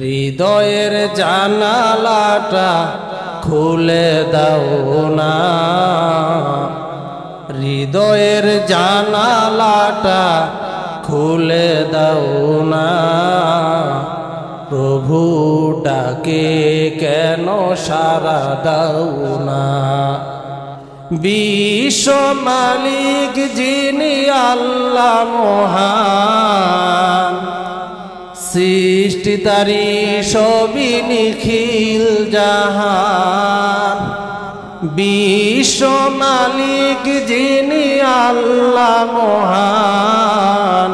হৃদয়ের জানালাটা খুলে দাও না, হৃদয়ের জানালাটা খুলে দাও না। প্রভু ডাকে কেন সাড়া দাও না। বিশ্ব মালিক যিনি আল্লাহ মহান, সৃষ্টি তারি সবই নিখিল জাহান। বিশ্ব মালিক যিনি আল্লাহ মহান,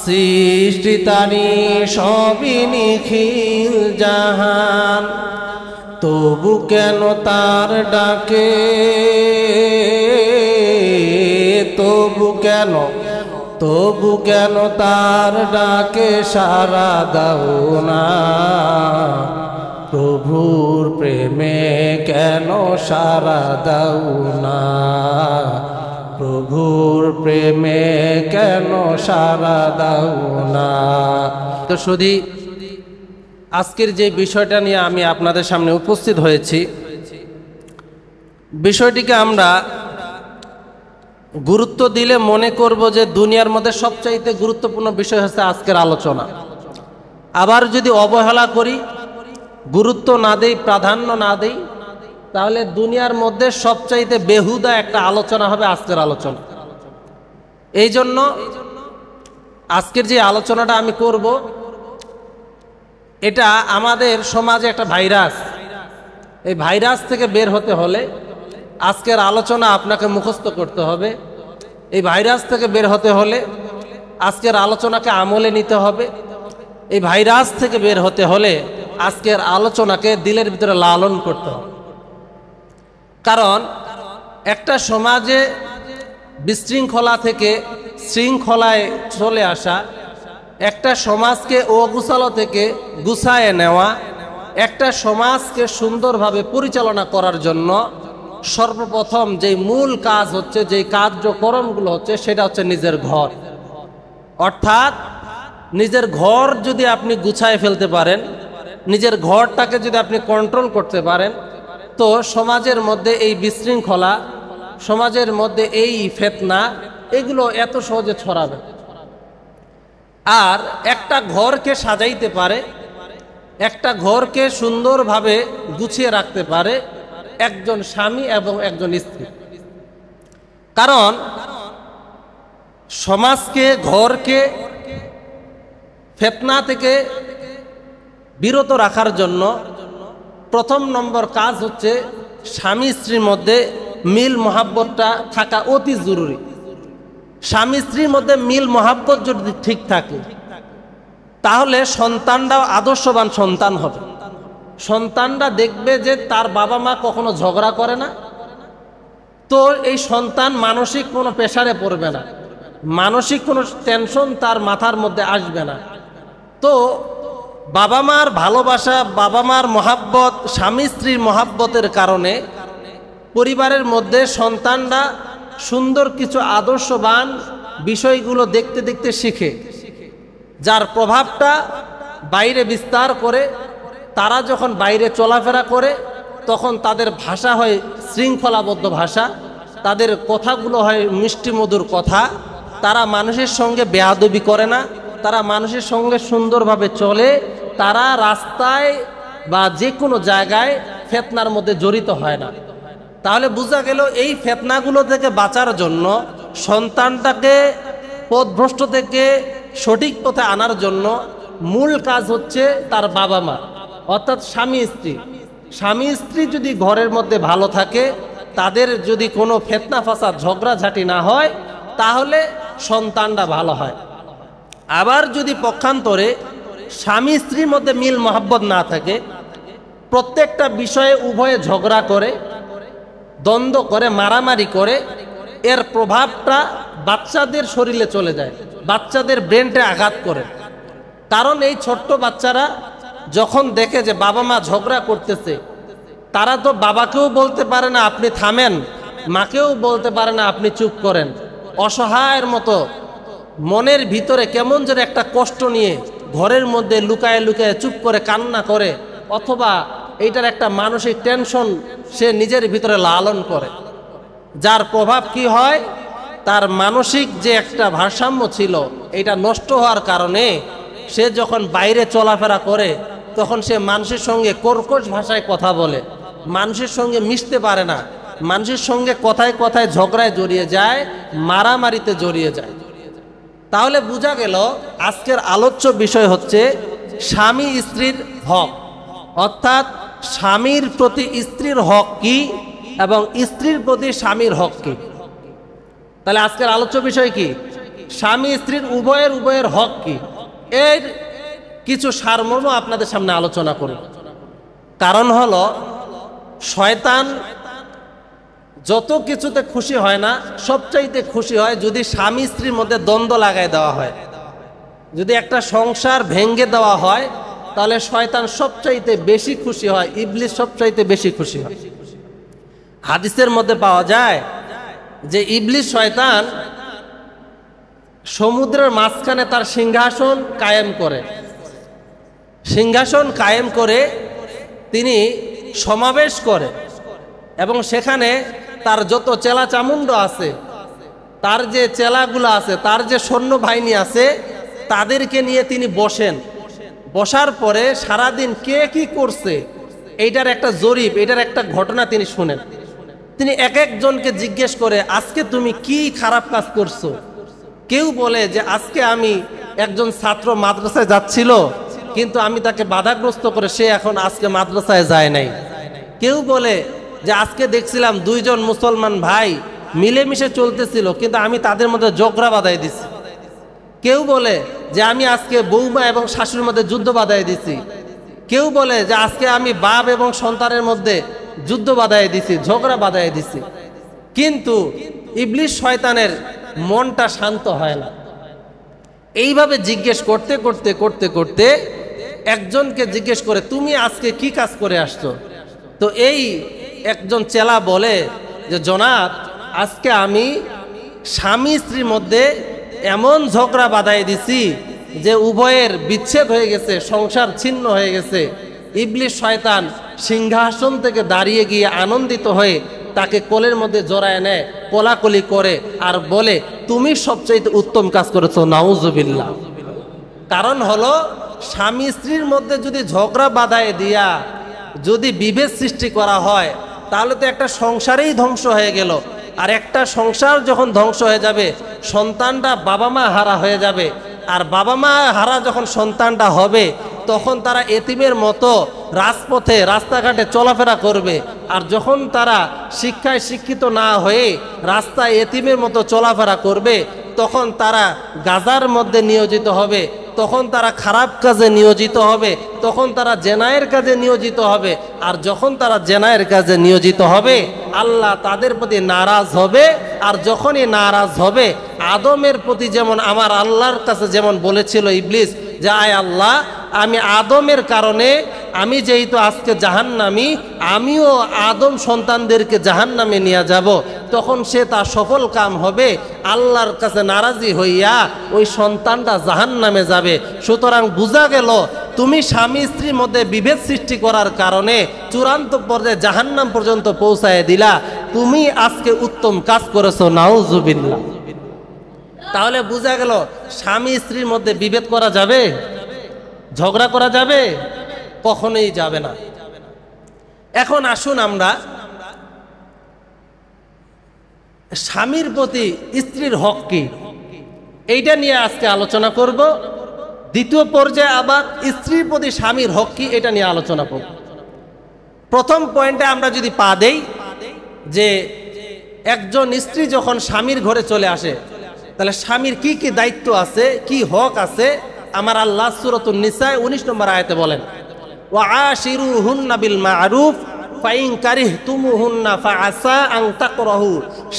সৃষ্টি তারি সবই নিখিল জাহান। তবু কেন তার ডাকে, তবু কেন তার ডাকে সাড়া দাও না। প্রভুর প্রেমে কেন সাড়া দাও না, প্রভুর প্রেমে কেন সাড়া দাও না। তো শুধু আজকের যে বিষয়টা নিয়ে আমি আপনাদের সামনে উপস্থিত হয়েছি, বিষয়টিকে আমরা গুরুত্ব দিলে মনে করব যে দুনিয়ার মধ্যে সবচাইতে গুরুত্বপূর্ণ বিষয় হচ্ছে আজকের আলোচনা। আবার যদি অবহেলা করি, গুরুত্ব না দেই, প্রাধান্য না দেই, তাহলে দুনিয়ার মধ্যে সবচাইতে বেহুদা একটা আলোচনা হবে আজকের আলোচনা। এই জন্য আজকের যে আলোচনাটা আমি করব, এটা আমাদের সমাজে একটা ভাইরাস। এই ভাইরাস থেকে বের হতে হলে আজকের আলোচনা আপনাকে মুখস্থ করতে হবে। এই ভাইরাস থেকে বের হতে হলে আজকের আলোচনাকে আমলে নিতে হবে। এই ভাইরাস থেকে বের হতে হলে আজকের আলোচনাকে দিলের ভিতরে লালন করতে হবে। কারণ একটা সমাজে বিশৃঙ্খলা থেকে শৃঙ্খলায় চলে আসা, একটা সমাজকে অগুছালো থেকে গুছায়ে নেওয়া, একটা সমাজকে সুন্দরভাবে পরিচালনা করার জন্য সর্বপ্রথম যে মূল কাজ হচ্ছে, যে কার্যক্রমগুলো হচ্ছে, সেটা হচ্ছে নিজের ঘর। অর্থাৎ নিজের ঘর যদি আপনি গুছায় ফেলতে পারেন, নিজের ঘরটাকে যদি আপনি কন্ট্রোল করতে পারেন, তো সমাজের মধ্যে এই বিশৃঙ্খলা, সমাজের মধ্যে এই ফিতনা, এগুলো এত সহজে ছড়াবে। আর একটা ঘরকে সাজাইতে পারে, একটা ঘরকে সুন্দরভাবে গুছিয়ে রাখতে পারে একজন স্বামী এবং একজন স্ত্রী। কারণ সমাজকে, ঘরকে ফিতনা থেকে বিরত রাখার জন্য প্রথম নম্বর কাজ হচ্ছে স্বামী স্ত্রীর মধ্যে মিল মহাব্বতটা থাকা অতি জরুরি। স্বামী স্ত্রীর মধ্যে মিল মহাব্বত যদি ঠিক থাকে, তাহলে সন্তানরাও আদর্শবান সন্তান হবে। সন্তানরা দেখবে যে তার বাবা মা কখনো ঝগড়া করে না, তো এই সন্তান মানসিক কোনো প্রেসারে পড়বে না, মানসিক কোনো টেনশন তার মাথার মধ্যে আসবে না। তো বাবা মার ভালোবাসা, বাবা মার মহাব্বত, স্বামী স্ত্রীর মহাব্বতের কারণে পরিবারের মধ্যে সন্তানরা সুন্দর কিছু আদর্শবান বিষয়গুলো দেখতে দেখতে শিখে, যার প্রভাবটা বাইরে বিস্তার করে। তারা যখন বাইরে চলাফেরা করে, তখন তাদের ভাষা হয় শৃঙ্খলাবদ্ধ ভাষা, তাদের কথাগুলো হয় মিষ্টি মধুর কথা। তারা মানুষের সঙ্গে বেয়াদবি করে না, তারা মানুষের সঙ্গে সুন্দরভাবে চলে, তারা রাস্তায় বা যে কোনো জায়গায় ফিতনার মধ্যে জড়িত হয় না। তাহলে বোঝা গেল এই ফিতনাগুলো থেকে বাঁচার জন্য, সন্তানটাকে পথভ্রষ্ট থেকে সঠিক পথে আনার জন্য মূল কাজ হচ্ছে তার বাবা মা, অর্থাৎ স্বামী স্ত্রী। স্বামী স্ত্রী যদি ঘরের মধ্যে ভালো থাকে, তাদের যদি কোনো ফিতনা ফাসাদ ঝগড়াঝাটি না হয়, তাহলে সন্তানটা ভালো হয়। আবার যদি পক্ষান্তরে স্বামী স্ত্রীর মধ্যে মিল মহাব্বত না থাকে, প্রত্যেকটা বিষয়ে উভয়ে ঝগড়া করে, দ্বন্দ্ব করে, মারামারি করে, এর প্রভাবটা বাচ্চাদের শরীরে চলে যায়, বাচ্চাদের ব্রেনটে আঘাত করে। কারণ এই ছোট্ট বাচ্চারা যখন দেখে যে বাবা মা ঝগড়া করতেছে, তারা তো বাবাকেও বলতে পারে না আপনি থামেন, মাকেও বলতে পারে না আপনি চুপ করেন। অসহায়ের মতো মনের ভিতরে কেমন যেন একটা কষ্ট নিয়ে ঘরের মধ্যে লুকায়ে লুকায়ে চুপ করে কান্না করে, অথবা এইটার একটা মানসিক টেনশন সে নিজের ভিতরে লালন করে, যার প্রভাব কি হয়, তার মানসিক যে একটা ভারসাম্য ছিল এটা নষ্ট হওয়ার কারণে সে যখন বাইরে চলাফেরা করে তখন সে মানুষের সঙ্গে কর্কশ ভাষায় কথা বলে, মানুষের সঙ্গে মিশতে পারে না, মানুষের সঙ্গে কথায় কথায় ঝগড়ায় জড়িয়ে যায়, মারামারিতে জড়িয়ে যায়। তাহলে বোঝা গেল আজকের আলোচ্য বিষয় হচ্ছে স্বামী স্ত্রীর হক, অর্থাৎ স্বামীর প্রতি স্ত্রীর হক কি এবং স্ত্রীর প্রতি স্বামীর হক কি। তাহলে আজকের আলোচ্য বিষয় কি? স্বামী স্ত্রীর উভয়ের হক কি, এর কিছু সারমর্ম আপনাদের সামনে আলোচনা করব। কারণ হলো শয়তান যত কিছুতে খুশি হয় না, সবচাইতে খুশি হয় যদি স্বামী স্ত্রীর মধ্যে দ্বন্দ্ব লাগাই দেওয়া হয়, যদি একটা সংসার ভেঙে দেওয়া হয়, তাহলে শয়তান সবচাইতে বেশি খুশি হয়, ইবলিস সবচাইতে বেশি খুশি হয়। হাদিসের মধ্যে পাওয়া যায় যে ইবলিস শয়তান সমুদ্রের মাঝখানে তার সিংহাসন কায়েম করে, সিংহাসন কায়েম করে তিনি সমাবেশ করে এবং সেখানে তার যত চেলা চামুন্ড আছে, তার যে চেলাগুলো আছে, তার যে সৈন্যবাহিনী আছে, তাদেরকে নিয়ে তিনি বসেন। বসার পরে সারাদিন কে কি করছে এইটার একটা জরিপ, এটার একটা ঘটনা তিনি শুনেন। তিনি এক একজনকে জিজ্ঞেস করে, আজকে তুমি কি খারাপ কাজ করছো? কেউ বলে যে আজকে আমি একজন ছাত্র মাদ্রাসায় যাচ্ছিল, কিন্তু আমি তাকে বাধাগ্রস্ত করে সে এখন আজকে মাদ্রাসায় যায় নাই। কেউ বলে যে আজকে দেখছিলাম দুইজন মুসলমান ভাই মিলেমিশে চলতেছিল, কিন্তু আমি তাদের মধ্যে ঝগড়া বাঁধাই দিছি। কেউ বলে যে আমি আজকে বৌমা এবং শাশুড়ির মধ্যে যুদ্ধ বাঁধাই দিছি। কেউ বলে যে আজকে আমি বাপ এবং সন্তানের মধ্যে যুদ্ধ বাঁধাই দিছি, ঝগড়া বাঁধাই দিছি। কিন্তু ইবলিস শয়তানের মনটা শান্ত হয় না। এইভাবে জিজ্ঞেস করতে করতে করতে করতে একজনকে জিজ্ঞেস করে, তুমি আজকে কি কাজ করে আসছো? তো এই একজন চেলা বলে যে জনাব, আজকে আমি স্বামী স্ত্রীর মধ্যে এমন ঝগড়া বাঁধাই দিছি যে উভয়ের বিচ্ছেদ হয়ে গেছে, সংসার ছিন্ন হয়ে গেছে। ইবলিস শয়তান সিংহাসন থেকে দাঁড়িয়ে গিয়ে আনন্দিত হয়ে তাকে কোলের মধ্যে জড়ায় নেয়, কোলাকুলি করে আর বলে, তুমি সবচাইতে উত্তম কাজ করেছো, নাউজুবিল্লাহ। কারণ হলো স্বামী স্ত্রীর মধ্যে যদি ঝগড়া বাঁধায় দিয়া যদি বিভেদ সৃষ্টি করা হয়, তাহলে তো একটা সংসারেই ধ্বংস হয়ে গেল। আর একটা সংসার যখন ধ্বংস হয়ে যাবে, সন্তানটা বাবা মা হারা হয়ে যাবে। আর বাবা মা হারা যখন সন্তানটা হবে, তখন তারা এতিমের মতো রাজপথে রাস্তাঘাটে চলাফেরা করবে। আর যখন তারা শিক্ষায় শিক্ষিত না হয়ে রাস্তায় এতিমের মতো চলাফেরা করবে, তখন তারা গাজার মধ্যে নিয়োজিত হবে, তখন তারা খারাপ কাজে নিয়োজিত হবে, তখন তারা জেনায়ের কাজে নিয়োজিত হবে। আর যখন তারা জেনায়ের কাজে নিয়োজিত হবে, আল্লাহ তাদের প্রতি নারাজ হবে। আর যখনই নারাজ হবে, আদমের প্রতি যেমন আমার আল্লাহর কাছে যেমন বলেছিল ইবলিস যে আয় আল্লাহ, আমি আদমের কারণে আমি যেহেতু আজকে জাহান্নামী, আমিও আদম সন্তানদেরকে জাহান্নামে নিয়ে যাব। তখন সে তার সফল কাম হবে, আল্লাহর কাছে নারাজি হইয়া ওই সন্তানটা জাহান্নামে যাবে। সুতরাং বোঝা গেল, তুমি স্বামী স্ত্রীর মধ্যে বিভেদ সৃষ্টি করার কারণে চূড়ান্ত পর্যায়ে জাহান্নাম পর্যন্ত পৌঁছায় দিলা, তুমি আজকে উত্তম কাজ করেছো, নাউজুবিল্লাহ। তাহলে বোঝা গেল স্বামী স্ত্রীর মধ্যে বিভেদ করা যাবে, ঝগড়া করা যাবে? কখনোই যাবে না। এখন আসুন আমরা স্বামীর প্রতি স্ত্রীর হক কি, এইটা নিয়ে আজকে আলোচনা করব। দ্বিতীয় পর্যায়ে আবার স্ত্রীর প্রতি স্বামীর হক কি, এটা নিয়ে আলোচনা করব। প্রথম পয়েন্টে আমরা যদি পা দেই যে একজন স্ত্রী যখন স্বামীর ঘরে চলে আসে, তাহলে স্বামীর কি কি দায়িত্ব আছে, কি হক আছে, আমার আল্লাহ সূরাতুন নিসা 19 নম্বর আয়াতে বলেন, ওয়া আশিরুহুন্না বিল মা'রুফ ফাইন কারিহতুমুহুন্না ফাআসা আন তাকরাহু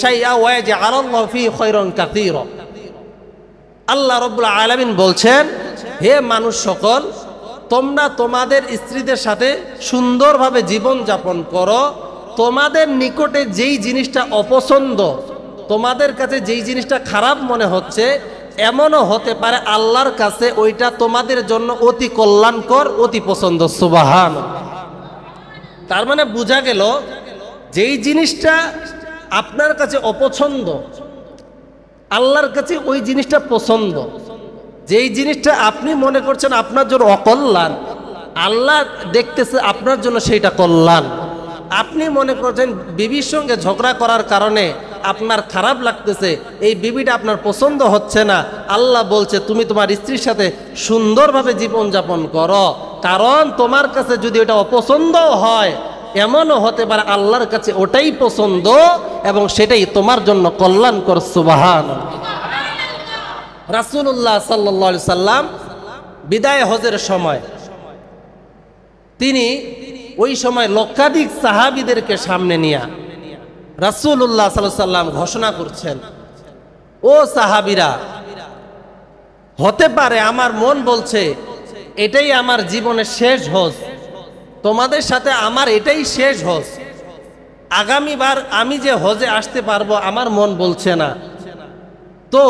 শাইআ ওয়া ইয়াজআলাল্লাহু ফী খায়রান কাসীরা। আল্লাহ রাব্বুল আলামিন বলছেন, হে মানুষ সকল, তোমরা তোমাদের স্ত্রীদের সাথে সুন্দরভাবে জীবন যাপন করো। তোমাদের নিকটে যেই জিনিসটা অপছন্দ, তোমাদের কাছে যেই জিনিসটা খারাপ মনে হচ্ছে, এমনও হতে পারে আল্লাহর কাছে ওইটা তোমাদের জন্য অতি কল্যাণকর, অতি পছন্দ। সুবহানাল্লাহ। তার মানে বোঝা গেল যেই জিনিসটা আপনার কাছে অপছন্দ, আল্লাহর কাছে ওই জিনিসটা পছন্দ। যেই জিনিসটা আপনি মনে করছেন আপনার জন্য অকল্যাণ, আল্লাহ দেখতেছে আপনার জন্য সেইটা কল্যাণ। আপনি মনে করছেন বিবির সঙ্গে ঝগড়া করার কারণে আপনার খারাপ লাগতেছে, এই বিবিটা আপনার পছন্দ হচ্ছে না, আল্লাহ বলছে তুমি তোমার স্ত্রীর সাথে সুন্দরভাবে জীবনযাপন করো, কারণ তোমার কাছে যদি ওটা অপছন্দ হয় এমনও হতে পারে আল্লাহর কাছে ওটাই পছন্দ এবং সেটাই তোমার জন্য কল্যাণকর। সুবহানাল্লাহ। রাসূলুল্লাহ সাল্লাল্লাহু আলাইহি সাল্লাম বিদায় হজের সময় তিনি ওই সময় লক্ষাধিক সাহাবীদেরকে সামনে নিয়ে রাসূলুল্লাহ সাল্লাল্লাহু আলাইহি সাল্লাম ঘোষণা করছেন, ও সাহাবীরা, হতে পারে আমার মন বলছে এটাই আমার জীবনের শেষ হজ, তোমাদের সাথে আমার এটাই শেষ হজ, আগামীবার আমি যে হজে আসতে পারবো আমার মন বলছে না, তো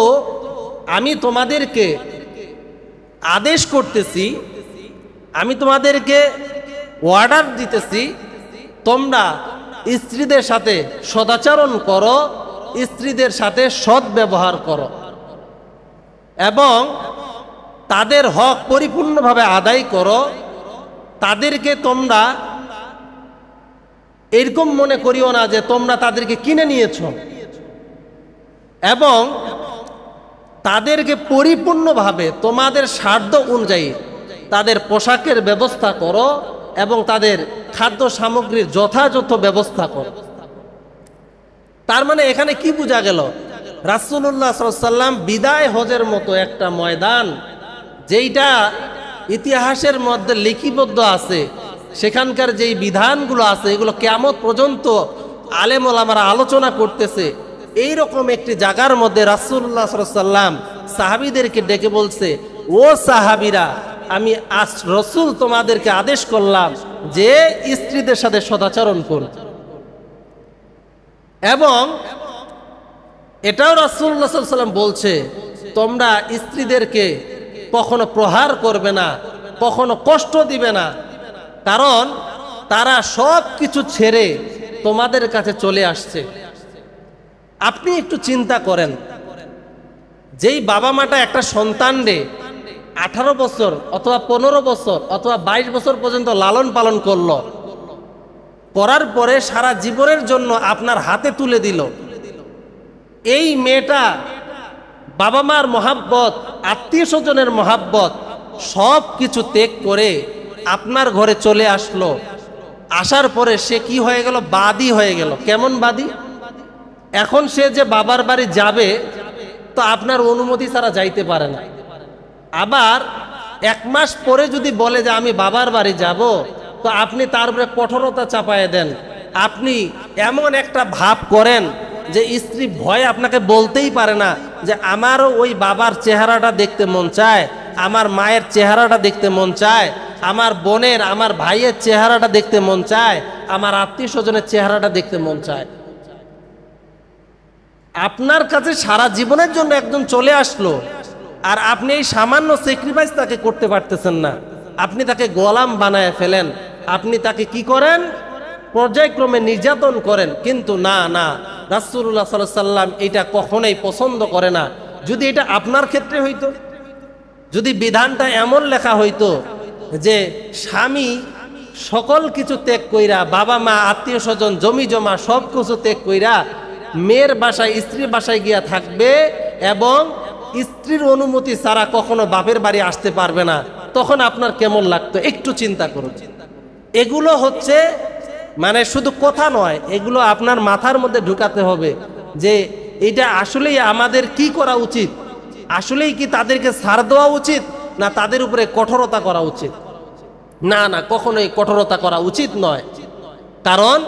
আমি তোমাদেরকে আদেশ করতেছি, আমি তোমাদেরকে অর্ডার দিতেছি, তোমরা স্ত্রীদের সাথে সদাচরণ করো, স্ত্রীদের সাথে সৎ ব্যবহার করো এবং তাদের হক পরিপূর্ণভাবে আদায় করো। তাদেরকে তোমরা এরকম মনে করিও না যে তোমরা তাদেরকে কিনে নিয়েছ, এবং তাদেরকে পরিপূর্ণভাবে তোমাদের সাধ্য অনুযায়ী তাদের পোশাকের ব্যবস্থা করো এবং তাদের খাদ্য সামগ্রীর যথাযথ ব্যবস্থা করো। তার মানে এখানে কি বোঝা গেল? রাসূলুল্লাহ সাল্লাল্লাহু আলাইহি সাল্লাম বিদায় হজের মতো একটা ময়দান, যেইটা ইতিহাসের মধ্যে লিপিবদ্ধ আছে, সেখানকার যেই বিধানগুলো আছে এগুলো কিয়ামত পর্যন্ত আলেম ওলামারা আলোচনা করতেছে, এইরকম একটি জায়গার মধ্যে রাসূলুল্লাহ সাল্লাল্লাহু আলাইহি সাল্লাম সাহাবীদেরকে ডেকে বলছে, ও সাহাবীরা, আমি রাসূল তোমাদেরকে আদেশ করলাম যে স্ত্রীদের সাথে সদাচরণ করো, এবং এটাও রাসূলুল্লাহ সাল্লাল্লাহু আলাইহি সাল্লাম বলছে তোমরা স্ত্রীদেরকে কখনো প্রহার করবে না, কখনো কষ্ট দিবে না, কারণ তারা সব কিছু ছেড়ে তোমাদের কাছে চলে আসছে। আপনি একটু চিন্তা করেন, যেই বাবা মাটা একটা সন্তানরে 18 বছর অথবা 15 বছর অথবা 22 বছর পর্যন্ত লালন পালন করলো, করার পরে সারা জীবনের জন্য আপনার হাতে তুলে দিল, এই মেয়েটা বাবা মার মহাব্বত, আত্মীয় স্বজনের মহাব্বত সব কিছু ত্যাগ করে আপনার ঘরে চলে আসলো, আসার পরে সে কি হয়ে গেল? বাদী হয়ে গেল। কেমন বাদী? এখন সে যে বাবার বাড়ি যাবে তো আপনার অনুমতি ছাড়া যাইতে পারে না। আবার 1 মাস পরে যদি বলে যে আমি বাবার বাড়ি যাব, তো আপনি তার উপরে কঠোরতা চাপায় দেন, আপনি এমন একটা ভাব করেন যে স্ত্রী ভয় আপনাকে বলতেই পারে না যে আমারও ওই বাবার চেহারাটা দেখতে মন চায়, আমার মায়ের চেহারাটা দেখতে মন চায়, আমার বোনের, আমার ভাইয়ের চেহারাটা দেখতে মন চায়, আমার আত্মীয় স্বজনের চেহারাটা দেখতে মন চায়। আপনার কাছে সারা জীবনের জন্য একজন চলে আসলো, আর আপনি এই সামান্য স্যাক্রিফাইস তাকে করতে পারতেছেন না, আপনি তাকে গোলাম বানায় ফেলেন, আপনি তাকে কি করেন? পর্যায়ক্রমে নির্যাতন করেন। কিন্তু না না, রাসূলুল্লাহ সাল্লাল্লাহু আলাইহি সাল্লাম এটা কখনোই পছন্দ করে না। যদি এটা আপনার ক্ষেত্রে হইতো, যদি বিধানটা এমন লেখা হইতো যে স্বামী সকল কিছু ত্যাগ কইরা, বাবা মা আত্মীয় স্বজন জমি জমা সব কিছু ত্যাগ কইরা মেয়ের বাসায় স্ত্রীর বাসায় গিয়া থাকবে এবং স্ত্রীর অনুমতি ছাড়া কখনো বাপের বাড়ি আসতে পারবে না, তখন আপনার কেমন লাগতো? একটু চিন্তা করুন। এগুলো হচ্ছে মানে শুধু কথা নয়, এগুলো আপনার মাথার মধ্যে ঢুকাতে হবে যে এটা আসলেই আমাদের কি করা উচিত, আসলেই কি তাদেরকে ছাড় দেওয়া উচিত না তাদের উপরে কঠোরতা করা উচিত? না না, কখনোই কঠোরতা করা উচিত নয়। কারণ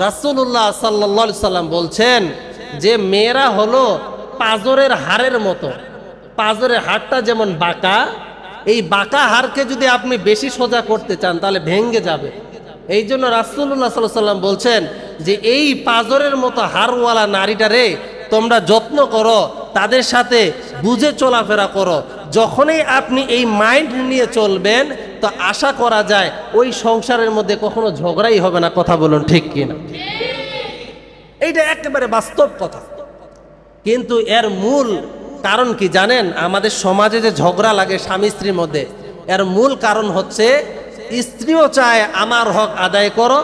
রাসূলুল্লাহ সাল্লাল্লাহু আলাইহি সাল্লাম বলছেন যে মেয়েরা হলো পাঁজরের হাড়ের মতো। পাঁজরের হাড়টা যেমন বাঁকা, এই বাঁকা হাড়কে যদি আপনি বেশি সোজা করতে চান তাহলে ভেঙে যাবে। এই জন্য রাসূলুল্লাহ সাল্লাল্লাহু আলাইহি সাল্লাম বলছেন যে এই পাঁজরের মতো হাড়ওয়ালা নারীটারে তোমরা যত্ন করো, তাদের সাথে বুঝে চলাফেরা করো। যখনই আপনি এই মাইন্ড নিয়ে চলবেন তো আশা করা যায় ওই সংসারের মধ্যে কখনো ঝগড়াই হবে না। কথা বলুন ঠিক কিনা? এইটা একেবারে বাস্তব কথা। কিন্তু এর মূল কারণ কি জানেন? আমাদের সমাজে যে ঝগড়া লাগে স্বামী স্ত্রীর মধ্যে, এর মূল কারণ হচ্ছে স্ত্রীও চায় আমার হক আদায় করো,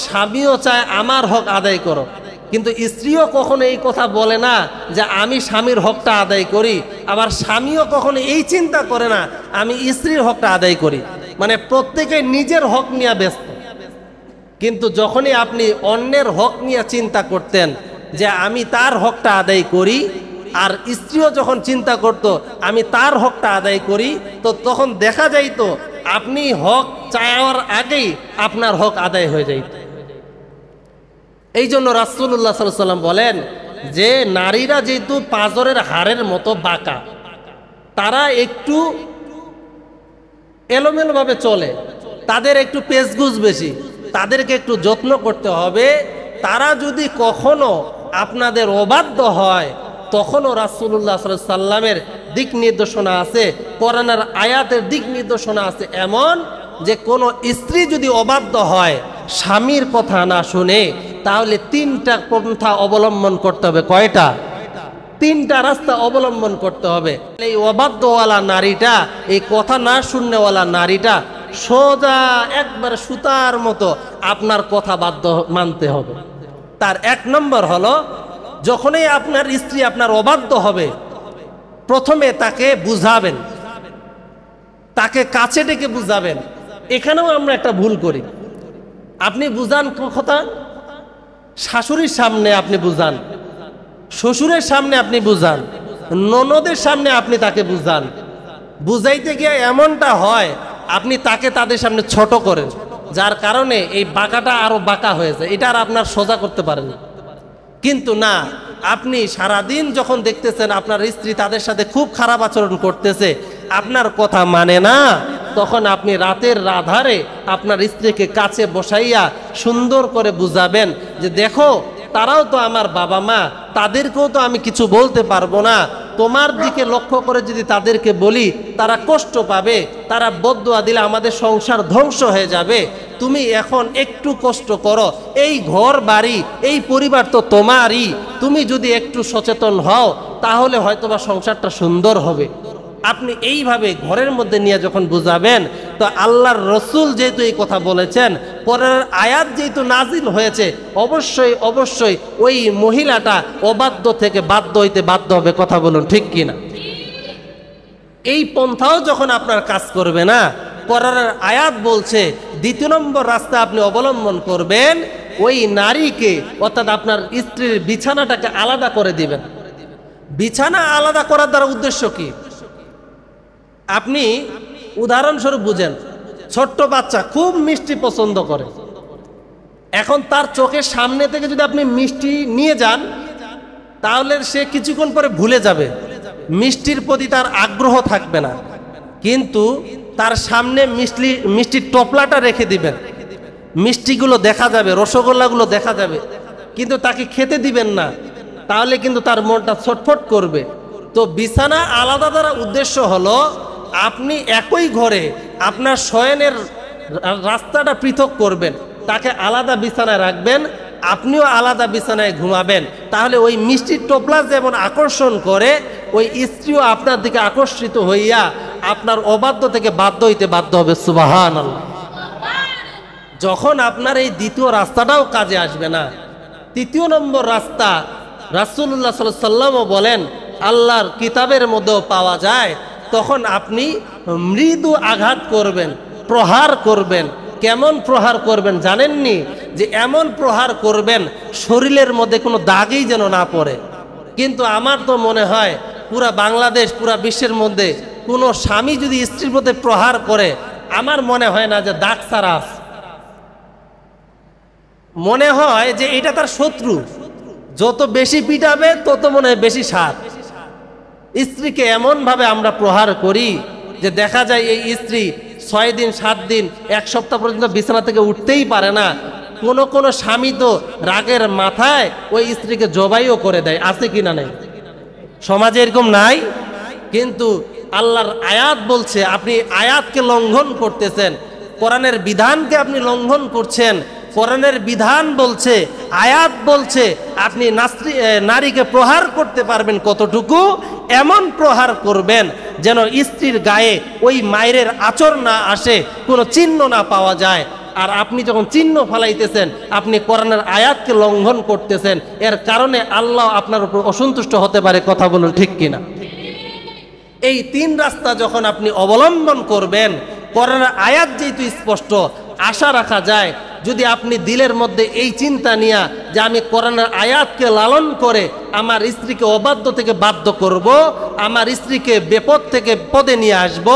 স্বামীও চায় আমার হক আদায় করো। কিন্তু স্ত্রীও কখনো এই কথা বলে না যে আমি স্বামীর হকটা আদায় করি, আবার স্বামীও কখনো এই চিন্তা করে না আমি স্ত্রীর হকটা আদায় করি। মানে প্রত্যেকে নিজের হক নিয়ে ব্যস্ত। কিন্তু যখনই আপনি অন্যের হক নিয়ে চিন্তা করতেন যে আমি তার হকটা আদায় করি, আর স্ত্রীও যখন চিন্তা করত আমি তার হকটা আদায় করি, তো তখন দেখা যাইতো আপনি হক চাওয়ার আগেই আপনার হক আদায় হয়ে যাইত। এই জন্য রাসূলুল্লাহ সাল্লাল্লাহু আলাইহি ওয়াসাল্লাম বলেন যে নারীরা যেহেতু পাঁজরের হাড়ের মতো বাঁকা, তারা একটু এলোমেলোভাবে চলে, তাদের একটু পেশগুজ বেশি, তাদেরকে একটু যত্ন করতে হবে। তারা যদি কখনো আপনাদের অবাধ্য হয় তখনও রাসূলুল্লাহ সাল্লাল্লাহু আলাইহি ওয়াসাল্লামের দিক নির্দেশনা আছে, কোরআনের আয়াতের দিক নির্দেশনা আছে এমন যে কোনো স্ত্রী যদি অবাধ্য হয়, স্বামীর কথা না শুনে, তাহলে তিনটা পন্থা অবলম্বন করতে হবে। কয়টা? তিনটা রাস্তা অবলম্বন করতে হবে। এই অবাধ্যওয়ালা নারীটা, এই কথা না শুননেওয়ালা নারীটা সোজা একবার সুতার মতো আপনার কথা বাধ্য মানতে হবে। তার এক নম্বর হলো, যখনই আপনার স্ত্রী আপনার অবাধ্য হবে, প্রথমে তাকে বুঝাবেন, তাকে কাছে ডেকে বুঝাবেন। এখানেও আমরা একটা ভুল করি। আপনি বুঝান কথা শাশুড়ির সামনে, আপনি বুঝান শ্বশুরের সামনে, আপনি বুঝান ননদের সামনে, আপনি তাকে বুঝান। বুঝাইতে গিয়ে এমনটা হয় আপনি তাকে তাদের সামনে ছোট করেন, যার কারণে এই বাঁকাটা আরো বাঁকা হয়েছে, এটা আর আপনার সোজা করতে পারেন। কিন্তু না, আপনি সারাদিন যখন দেখতেছেন আপনার স্ত্রী তাদের সাথে খুব খারাপ আচরণ করতেছে, আপনার কথা মানে না, তখন আপনি রাতের আধারে আপনার স্ত্রীকে কাছে বসাইয়া সুন্দর করে বুঝাবেন যে দেখো, তারাও তো আমার বাবা মা, তাদেরকেও তো আমি কিছু বলতে পারবো না। তোমার দিকে লক্ষ্য করে যদি তাদেরকে বলি, তারা কষ্ট পাবে, তারা বদদুয়া দিলে আমাদের সংসার ধ্বংস হয়ে যাবে। তুমি এখন একটু কষ্ট করো, এই ঘর বাড়ি এই পরিবার তো তোমারই, তুমি যদি একটু সচেতন হও তাহলে হয়তোবা সংসারটা সুন্দর হবে। আপনি এইভাবে ঘরের মধ্যে নিয়ে যখন বুঝাবেন, তো আল্লাহর রসুল যেহেতু এই কথা বলেছেন, পরের আয়াত যেহেতু নাজিল হয়েছে, অবশ্যই অবশ্যই ওই মহিলাটা অবাধ্য থেকে বাধ্য হইতে বাধ্য হবে। কথা বলুন ঠিক কিনা? এই পন্থাও যখন আপনার কাজ করবে না, পরের আয়াত বলছে দ্বিতীয় নম্বর রাস্তা আপনি অবলম্বন করবেন, ওই নারীকে অর্থাৎ আপনার স্ত্রীর বিছানাটাকে আলাদা করে দিবেন। বিছানা আলাদা করার দ্বারা উদ্দেশ্য কি? আপনি উদাহরণস্বরূপ বুঝেন, ছোট্ট বাচ্চা খুব মিষ্টি পছন্দ করে, এখন তার চোখের সামনে থেকে যদি আপনি মিষ্টি নিয়ে যান, তাহলে সে কিছুক্ষণ পরে ভুলে যাবে, মিষ্টির প্রতি তার আগ্রহ থাকবে না। কিন্তু তার সামনে মিষ্টির টপলাটা রেখে দিবেন, মিষ্টিগুলো দেখা যাবে, রসগোল্লাগুলো দেখা যাবে, কিন্তু তাকে খেতে দিবেন না, তাহলে কিন্তু তার মনটা ছটফট করবে। তো বিছানা আলাদা দ্বারা উদ্দেশ্য হলো, আপনি একই ঘরে আপনার শয়নের রাস্তাটা পৃথক করবেন, তাকে আলাদা বিছানায় রাখবেন, আপনিও আলাদা বিছানায় ঘুমাবেন। তাহলে ওই মিষ্টির টোপলা যেমন আকর্ষণ করে, ওই স্ত্রীও আপনার দিকে আকর্ষিত হইয়া আপনার অবাধ্য থেকে বাধ্য হইতে বাধ্য হবে। সুবহানাল্লাহ। যখন আপনার এই দ্বিতীয় রাস্তাটাও কাজে আসবে না, তৃতীয় নম্বর রাস্তা রাসূলুল্লাহ সাল্লাল্লাহু আলাইহি ওয়াসাল্লামও বলেন, আল্লাহর কিতাবের মধ্যেও পাওয়া যায়, তখন আপনি মৃদু আঘাত করবেন, প্রহার করবেন। কেমন প্রহার করবেন জানেননি? যে এমন প্রহার করবেন শরীরের মধ্যে কোনো দাগই যেন না পড়ে। কিন্তু আমার তো মনে হয় পুরা বাংলাদেশ, পুরা বিশ্বের মধ্যে কোনো স্বামী যদি স্ত্রীর মধ্যে প্রহার করে, আমার মনে হয় না যে দাগ ছাড়া আছে। মনে হয় যে এটা তার শত্রু, যত বেশি পিটাবে তত মনে হয় বেশি স্বাদ। স্ত্রীকে এমনভাবে আমরা প্রহার করি যে দেখা যায় এই স্ত্রী 6 দিন 7 দিন 1 সপ্তাহ পর্যন্ত বিছানা থেকে উঠতেই পারে না। কোন স্বামী তো রাগের মাথায় ওই স্ত্রীকে জবাইও করে দেয়। আছে কিনা? নেই? সমাজে এরকম নাই? কিন্তু আল্লাহর আয়াত বলছে আপনি আয়াতকে লঙ্ঘন করতেছেন, কোরআনের বিধানকে আপনি লঙ্ঘন করছেন। কোরআনের বিধান বলছে, আয়াত বলছে আপনি নারীকে প্রহার করতে পারবেন কতটুকু, এমন প্রহার করবেন যেন স্ত্রীর গায়ে ওই মায়ের আচর না আসে, কোনো চিহ্ন না পাওয়া যায়। আর আপনি যখন চিহ্ন ফালাইতেছেন আপনি কোরআনের আয়াতকে লঙ্ঘন করতেছেন, এর কারণে আল্লাহ আপনার উপর অসন্তুষ্ট হতে পারে। কথা বলুন ঠিক কিনা? এই তিন রাস্তা যখন আপনি অবলম্বন করবেন, কোরআনের আয়াত যেহেতু স্পষ্ট, আশা রাখা যায় যদি আপনি দিলের মধ্যে এই চিন্তা নিয়ে যে আমি কোরআনের আয়াতকে লালন করে আমার স্ত্রীকে অবাধ্য থেকে বাধ্য করব, আমার স্ত্রীকে বিপদ থেকে পদে নিয়ে আসব,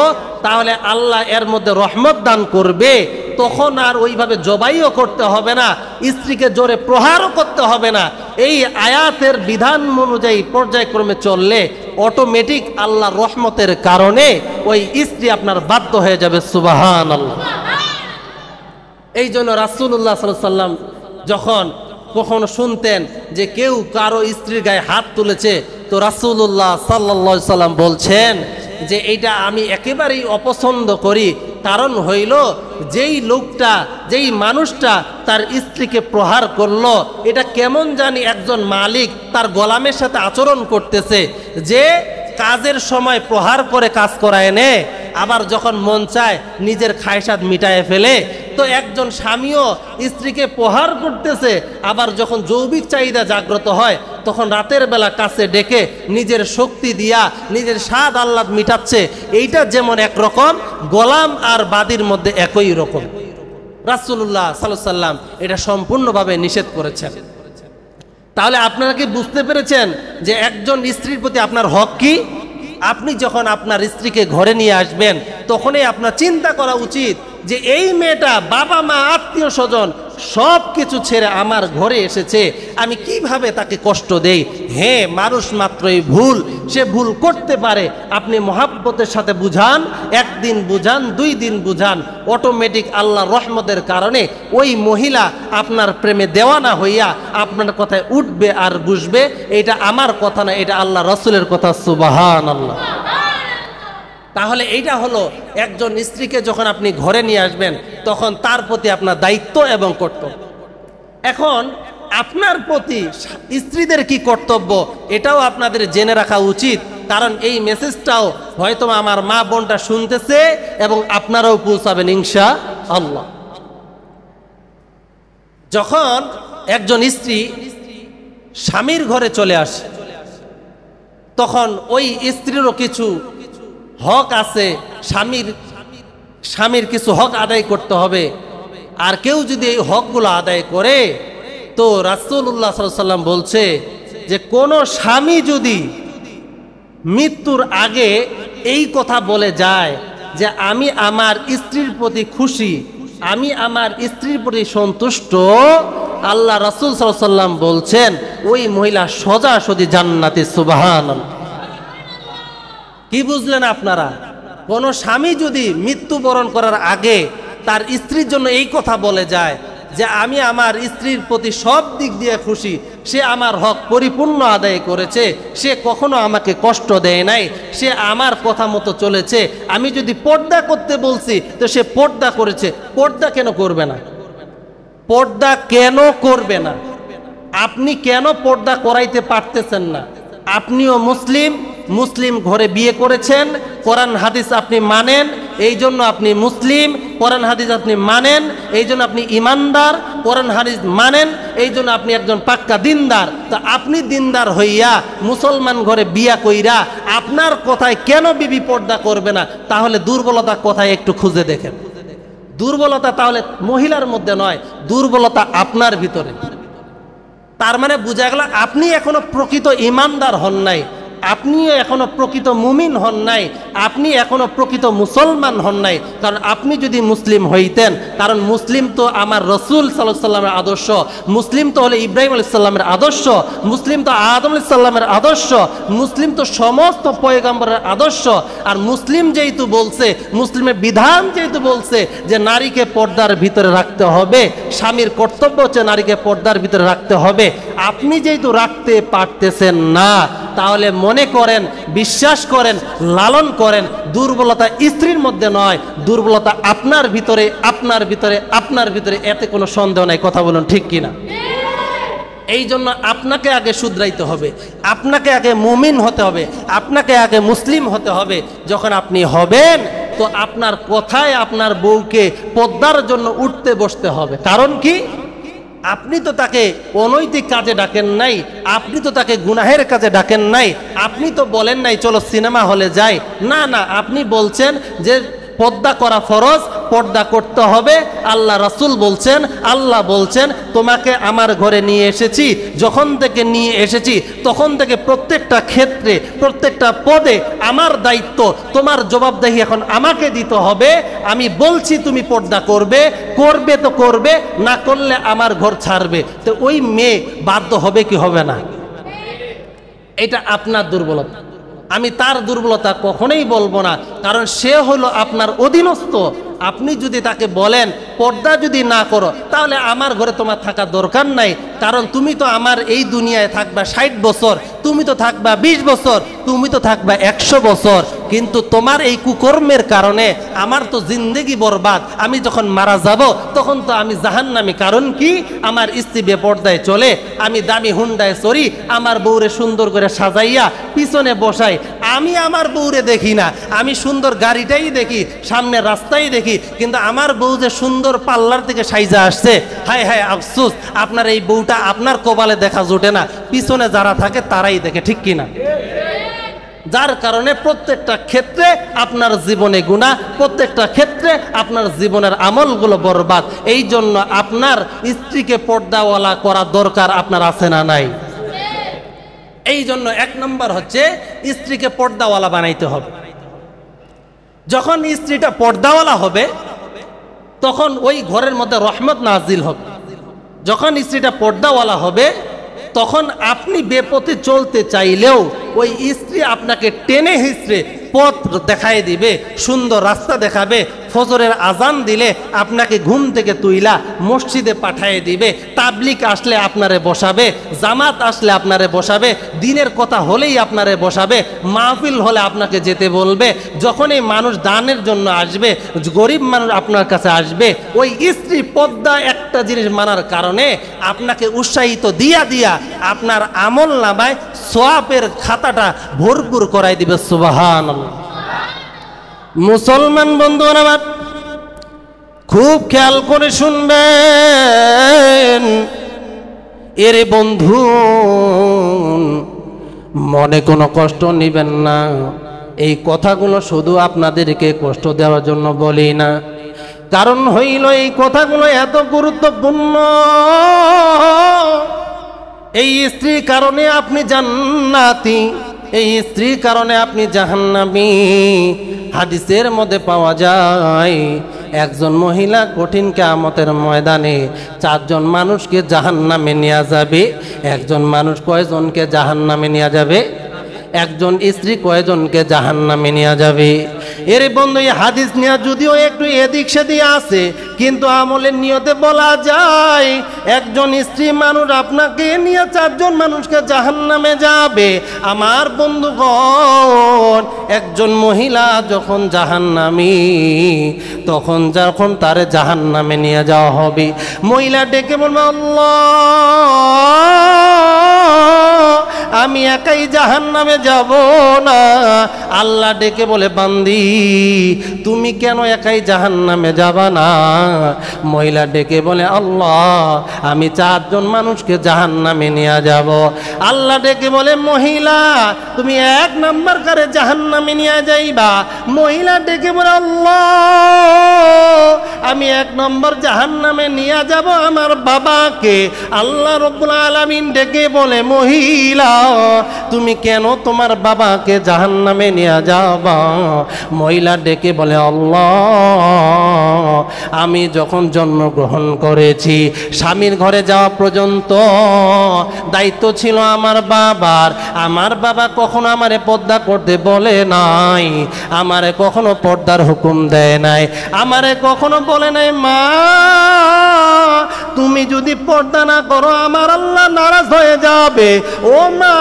তাহলে আল্লাহ এর মধ্যে রহমত দান করবে। তখন আর ওইভাবে জবাইও করতে হবে না, স্ত্রীকে জোরে প্রহারও করতে হবে না। এই আয়াতের বিধান অনুযায়ী পর্যায়ক্রমে চললে অটোমেটিক আল্লাহ রহমতের কারণে ওই স্ত্রী আপনার বাধ্য হয়ে যাবে। সুবহানাল্লাহ। এই জন্য রাসূলুল্লাহ সাল্লাল্লাহু আলাইহি ওয়াসাল্লাম যখন কখনো শুনতেন যে কেউ কারো স্ত্রীর গায়ে হাত তুলেছে, তো রাসূলুল্লাহ সাল্লাল্লাহু আলাইহি ওয়াসাল্লাম বলছেন যে এইটা আমি একেবারেই অপছন্দ করি। কারণ হইল যেই লোকটা, যেই মানুষটা তার স্ত্রীকে প্রহার করলো, এটা কেমন জানি একজন মালিক তার গোলামের সাথে আচরণ করতেছে, যে কাজের সময় প্রহার করে কাজ করায় নে, আবার যখন মন চায় নিজের খায়সাত মিটায় ফেলে। তো একজন স্বামীও স্ত্রীকে প্রহার করতেছে, আবার যখন যৌবিক চাহিদা জাগ্রত হয় তখন রাতের বেলা কাছে ডেকে নিজের শক্তি দিয়া নিজের স্বাদ আহ্লাদ মিটাচ্ছে। এইটা যেমন একরকম, গোলাম আর বাদীর মধ্যে একই রকম। রাসূলুল্লাহ সাল্লাল্লাহু আলাইহি ওয়াসাল্লাম এটা সম্পূর্ণভাবে নিষেধ করেছেন। তাহলে আপনারা কি বুঝতে পেরেছেন যে একজন স্ত্রীর প্রতি আপনার হক কি? আপনি যখন আপনার স্ত্রীকে ঘরে নিয়ে আসবেন তখনই আপনার চিন্তা করা উচিত যে এই মেয়েটা বাবা মা আত্মীয় স্বজন সব কিছু ছেড়ে আমার ঘরে এসেছে, আমি কিভাবে তাকে কষ্ট দেই। হ্যাঁ, মানুষ মাত্রই ভুল, সে ভুল করতে পারে। আপনি মহাব্বতের সাথে বুঝান, একদিন বুঝান, 2 দিন বুঝান, অটোমেটিক আল্লাহর রহমতের কারণে ওই মহিলা আপনার প্রেমে দেওয়ানা হইয়া আপনার কথায় উঠবে আর বুঝবে। এটা আমার কথা না, এটা আল্লাহ রাসূলের কথা। সুবহানাল্লাহ। তাহলে এইটা হলো একজন স্ত্রীকে যখন আপনি ঘরে নিয়ে আসবেন তখন তার প্রতি আপনার দায়িত্ব এবং কর্তব্য। এখন আপনার প্রতি স্ত্রীদের কি কর্তব্য এটাও আপনাদের জেনে রাখা উচিত, কারণ এই মেসেজটাও হয়তো আমার মা বোনটা শুনতেছে এবং আপনারাও পৌঁছাবেন ইনশাআল্লাহ। যখন একজন স্ত্রী স্বামীর ঘরে চলে আসে তখন ওই স্ত্রীরও কিছু হক আছে, স্বামীর কিছু হক আদায় করতে হবে। আর কেউ যদি এই হকগুলো আদায় করে, তো রাসূলুল্লাহ সাল্লাল্লাহু আলাইহি ওয়াসাল্লাম বলছে যে কোন স্বামী যদি মৃত্যুর আগে এই কথা বলে যায় যে আমি আমার স্ত্রীর প্রতি খুশি, আমি আমার স্ত্রীর প্রতি সন্তুষ্ট, আল্লাহ রাসূল সাল্লাল্লাহু আলাইহি ওয়াসাল্লাম বলছেন ওই মহিলা সোজাসুজি জান্নাতে। সুবহানাল্লাহ। কি বুঝলেন আপনারা? কোন স্বামী যদি মৃত্যুবরণ করার আগে তার স্ত্রীর জন্য এই কথা বলে যায় যে আমি আমার স্ত্রীর প্রতি সব দিক দিয়ে খুশি, সে আমার হক পরিপূর্ণ আদায় করেছে, সে কখনো আমাকে কষ্ট দেয় নাই, সে আমার কথা মতো চলেছে, আমি যদি পর্দা করতে বলছি তো সে পর্দা করেছে। পর্দা কেন করবে না? পর্দা কেন করবে না? আপনি কেন পর্দা করাইতে পারতেছেন না? আপনিও মুসলিম, মুসলিম ঘরে বিয়ে করেছেন, কোরআন হাদিস আপনি মানেন, এই জন্য আপনি মুসলিম। কোরআন হাদিস আপনি মানেন, এই জন্য আপনি ইমানদার। কোরআন হাদিস মানেন, এই জন্য আপনি একজন পাক্কা দিনদার। তো আপনি দিনদার হইয়া মুসলমান ঘরে বিয়া কইরা আপনার কথায় কেন বিবি পর্দা করবে না? তাহলে দুর্বলতা কোথায় একটু খুঁজে দেখেন। দুর্বলতা তাহলে মহিলার মধ্যে নয়, দুর্বলতা আপনার ভিতরে। তার মানে বোঝা গেল আপনি এখনো প্রকৃত ইমানদার হন নাই, আপনিও এখনো প্রকৃত মুমিন হন নাই, আপনি এখনো প্রকৃত মুসলমান হন নাই। কারণ আপনি যদি মুসলিম হইতেন, কারণ মুসলিম তো আমার রসুল সাল্লাল্লাহু আলাইহি ওয়াসাল্লামের আদর্শ, মুসলিম তো হলো ইব্রাহিম আলাইহিস সালামের আদর্শ, মুসলিম তো আদম আলাইহিস সালামের আদর্শ, মুসলিম তো সমস্ত পয়গম্বরের আদর্শ। আর মুসলিম যেহেতু বলছে, মুসলিমের বিধান যেহেতু বলছে যে নারীকে পর্দার ভিতরে রাখতে হবে, স্বামীর কর্তব্য হচ্ছে নারীকে পর্দার ভিতরে রাখতে হবে, আপনি যেহেতু রাখতে পারতেছেন না, তাহলে মনে করেন, বিশ্বাস করেন, লালন করেন, দুর্বলতা স্ত্রীর মধ্যে নয়, দুর্বলতা আপনার ভিতরে, আপনার ভিতরে, আপনার ভিতরে। এতে কোনো সন্দেহ নাই। কথা বলুন ঠিক কিনা? এই জন্য আপনাকে আগে শুধরাইতে হবে, আপনাকে আগে মুমিন হতে হবে, আপনাকে আগে মুসলিম হতে হবে। যখন আপনি হবেন তো আপনার কথায় আপনার বউকে পর্দার জন্য উঠতে বসতে হবে। কারণ কি? আপনি তো তাকে অনৈতিক কাজে ডাকেন নাই, আপনি তো তাকে গুনাহের কাজে ডাকেন নাই, আপনি তো বলেন নাই চলো সিনেমা হলে যাই। না না, আপনি বলছেন যে পর্দা করা ফরজ, পর্দা করতে হবে। আল্লাহ রাসূল বলছেন, আল্লাহ বলছেন তোমাকে আমার ঘরে নিয়ে এসেছি, যখন থেকে নিয়ে এসেছি তখন থেকে প্রত্যেকটা ক্ষেত্রে, প্রত্যেকটা পদে আমার দায়িত্ব, তোমার জবাবদিহি এখন আমাকে দিতে হবে। আমি বলছি তুমি পর্দা করবে, করবে তো করবে, না করলে আমার ঘর ছাড়বে। তো ওই মেয়ে বাধ্য হবে কি হবে না? এটা আপনার দুর্বলতা। আমি তার দুর্বলতা কখনোই বলবো না, কারণ সে হলো আপনার অধীনস্থ। আপনি যদি তাকে বলেন পর্দা যদি না করো তাহলে আমার ঘরে তোমার থাকা দরকার নাই, কারণ তুমি তো আমার এই দুনিয়ায় থাকবা 60 বছর, তুমি তো থাকবা 20 বছর, তুমি তো থাকবা 100 বছর, কিন্তু তোমার এই কুকর্মের কারণে আমার তো জিন্দেগি বরবাদ। আমি যখন মারা যাব তখন তো আমি জাহান্নামী। কারণ কি? আমার স্ত্রী বেপর্দায় চলে, আমি দামি হুন্ডায় চড়ি, আমার বউরে সুন্দর করে সাজাইয়া পিছনে বসাই। আমি আমার বউরে দেখি না, আমি সুন্দর গাড়িটাই দেখি, সামনে রাস্তাই দেখি, কিন্তু আমার বউ যে সুন্দর পার্লার থেকে সাইজা আসছে, হায় হায় আফসোস, আপনার এই বউটা আপনার কপালে দেখা জোটে না, পিছনে যারা থাকে তারাই দেখে। ঠিক কিনা? যার কারণে প্রত্যেকটা ক্ষেত্রে আপনার জীবনে গুনাহ, প্রত্যেকটা ক্ষেত্রে আপনার জীবনের আমলগুলো বরবাদ। এই জন্য আপনার স্ত্রীকে পর্দাওয়ালা করা দরকার আপনার আছে না নাই? এই জন্য 1 নম্বর হচ্ছে স্ত্রীকে পর্দাওয়ালা বানাইতে হবে। যখন স্ত্রীটা পর্দাওয়ালা হবে তখন ওই ঘরের মধ্যে রহমত নাজিল হবে। যখন স্ত্রীটা পর্দাওয়ালা হবে তখন আপনি বেপথে চলতে চাইলেও ওই স্ত্রী আপনাকে টেনে হিঁচড়ে পথ দেখায় দিবে, সুন্দর রাস্তা দেখাবে। ফজরের আজান দিলে আপনাকে ঘুম থেকে তুইলা মসজিদে পাঠিয়ে দিবে, তাবলিগ আসলে আপনারে বসাবে, জামাত আসলে আপনারে বসাবে, দিনের কথা হলেই আপনারে বসাবে, মাহফিল হলে আপনাকে যেতে বলবে। যখনই মানুষ দানের জন্য আসবে, গরিব মানুষ আপনার কাছে আসবে, ওই স্ত্রী পর্দা একটা জিনিস মানার কারণে আপনাকে উৎসাহিত দিয়া দিয়া আপনার আমল নামায় সওয়াবের খাতাটা ভরপুর করাই দিবে। সুবহানাল্লাহ। মুসলমান বন্ধুরা আমার খুব খেয়াল করে শুনবেন। এরে বন্ধু, মনে কোনো কষ্ট নিবেন না। এই কথাগুলো শুধু আপনাদেরকে কষ্ট দেওয়ার জন্য বলি না, কারণ হইল এই কথাগুলো এত গুরুত্বপূর্ণ। এই স্ত্রীর কারণে আপনি জান্নাতি, এই স্ত্রীর কারণে আপনি জাহান্নামী। হাদিসের মধ্যে পাওয়া যায় একজন মহিলা কঠিন কিয়ামতের ময়দানে 4 জন মানুষকে জাহান্নামে নিয়ে যাবে। একজন মানুষ কয়জনকে জাহান্নামে নিয়ে যাবে? একজন স্ত্রী কয়জনকে জাহান্নামে নিয়ে যাবে? এর বন্ধু, এই হাদিস নিয়ে যদিও একটু এদিক সেদিক আছে, কিন্তু আমলের নিয়তে বলা যায় একজন স্ত্রী মানুষ আপনাকে নিয়ে 4 জন মানুষকে জাহান্নামে যাবে। আমার বন্ধুগণ, একজন মহিলা যখন জাহান্নামী, তখন যখন তার জাহান্নামে নিয়ে যাওয়া হবে, মহিলা ডেকে বলবে আল্লাহ, আমি একাই জাহান্নামে যাব না। আল্লাহ ডেকে বলে বান্দি, তুমি কেন একাই জাহান্নামে যাবা না? মহিলা ডেকে বলে আল্লাহ, আমি 4 জন মানুষকে জাহান্নামে নিয়ে যাব। আল্লাহ ডেকে বলে মহিলা, তুমি 1 নাম্বার করে জাহান্নামে নিয়ে যাইবা। মহিলা ডেকে বলে আল্লাহ, আমি 1 নম্বর জাহান্নামে নিয়ে যাব আমার বাবাকে। আল্লাহ রাব্বুল আলামিন ডেকে বলে মহিলা, তুমি কেন তোমার বাবাকে জাহান্নামে নিয়ে যাবা? মহিলা ডেকে বলে আল্লাহ, আমি যখন জন্মগ্রহণ করেছি স্বামীর ঘরে যাওয়া পর্যন্ত দায়িত্ব ছিল আমার বাবার। আমার বাবা কখনো আমারে পর্দা করতে বলে নাই, আমারে কখনো পর্দার হুকুম দেয় নাই, আমারে কখনো বলে নাই মা তুমি তুমি যদি পর্দা না করো আমার আল্লাহ নারাজ হয়ে যাবে। ও মা,